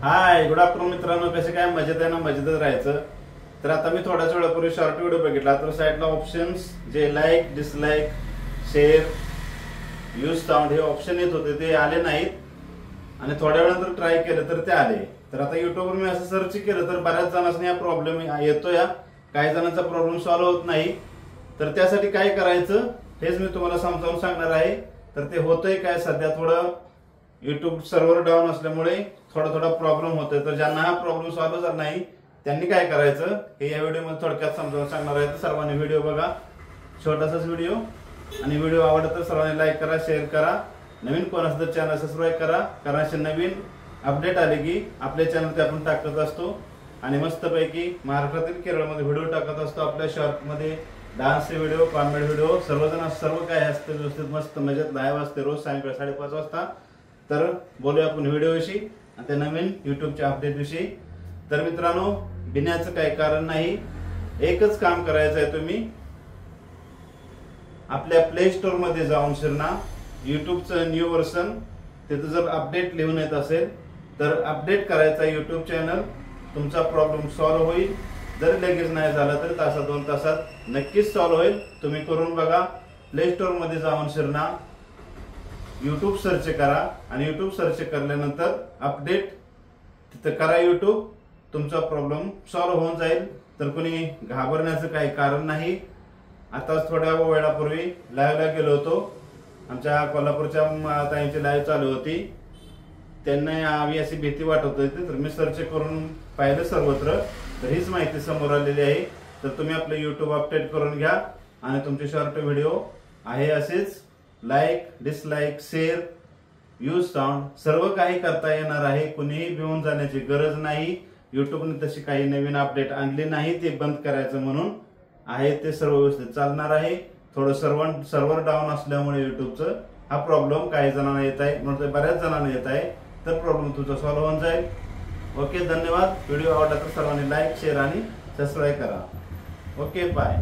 हाय, good afternoon मित्रांनो. कसे काय, मजेत आहे ना? मजेतच राहायचं. तर आता मी थोड्याच वेळापूर्वी शॉर्ट व्हिडिओ बघितला. तर साईडला ऑप्शन्स जे like, dislike, share, use sound हे ऑप्शन येत होते, ते आले नाहीत आणि थोड्या वेळानंतर ट्राय केलं तर ते आले. तर आता युट्यूबवर मी असं सर्च केलं तर बऱ्याच जणांनी हा प्रॉब्लेम येतो. या काही जणांचा प्रॉब्लेम सॉल्व्ह होत नाही. तर त्यासाठी काय करायचं हेच मी तुम्हाला समजावून सांगणार आहे. तर ते होतंय काय, सध्या थोडं युट्यूब सर्व्हर डाऊन असल्यामुळे थोडा प्रॉब्लेम होतोय. तर ज्यांना हा प्रॉब्लेम सॉल्व्ह झाला नाही त्यांनी काय करायचं हे या व्हिडिओमध्ये थोडक्यात समजावून सांगणार आहे. तर सर्वांनी व्हिडिओ बघा, छोटासाच व्हिडिओ, आणि व्हिडिओ आवडला तर सर्वांनी लाईक करा, शेअर करा. नवीन कोण असेल तर चॅनल सबस्क्राईब करा, कारण असे नवीन अपडेट आले की आपल्या चॅनलवर आपण टाकत असतो. आणि मस्तपैकी महाराष्ट्रातील केरळमध्ये व्हिडिओ टाकत असतो. आपल्या शॉर्टमध्ये डान्सचे व्हिडिओ, कॉमेडी व्हिडिओ, सर्व काय असते व्यवस्थित मस्त मजेत लाईव्ह असते रोज सायंकाळी 5:30 वाजता. तर बोलूया आपण व्हिडिओविषयी आणि त्या नवीन युट्यूबच्या अपडेट विषयी. तर मित्रांनो, भिण्याचं काही कारण नाही. एकच काम करायचं आहे, तुम्ही आपल्या प्ले स्टोर मध्ये जाऊन शिरना युट्यूबचं न्यू व्हर्सन, तिथं जर अपडेट लिहून येत असेल तर अपडेट करायचा युट्यूब चॅनल. तुमचा प्रॉब्लेम सॉल्व्ह होईल. जर लगेच नाही झाला तर तासात 2 तासात नक्कीच सॉल्व्ह होईल. तुम्ही करून बघा. प्ले स्टोर मध्ये जाऊन शिरना, युट्यूब सर्च करा आणि युट्यूब सर्च केल्यानंतर अपडेट तिथं करा युट्यूब. तुमचा प्रॉब्लेम सॉल्व्ह होऊन जाईल. तर कोणी घाबरण्याचं काही कारण नाही. आताच थोड्या वेळापूर्वी लाईव्हला गेलो होतो. आमच्या कोल्हापूरच्या ताईंची लाईव्ह चालू होती. त्यांना हवी अशी भीती वाटत होती. तर मी सर्च करून पाहिलं सर्वत्र, तर हीच माहिती समोर आलेली आहे. तर तुम्ही आपलं युट्यूब अपडेट करून घ्या आणि तुमचे शॉर्ट व्हिडिओ आहे असेच like, dislike, share, use sound सर्व काही करता येणार आहे. कुणीही भिवून जाण्याची गरज नाही. युट्यूबने तशी काही नवीन अपडेट आणली नाही ते बंद करायचं म्हणून आहे. ते सर्व व्यवस्थित चालणार आहे. थोडं सर्व्हर डाऊन असल्यामुळे युट्यूबचं हा प्रॉब्लेम काही जणांना येत आहे, म्हणजे बऱ्याच जणांना येत आहे. तर प्रॉब्लेम तुमचा सॉल्व्ह होऊन जाईल. ओके, धन्यवाद. व्हिडिओ आवडला तर सर्वांनी लाईक, शेअर आणि सबस्क्राईब करा. Okay, bye.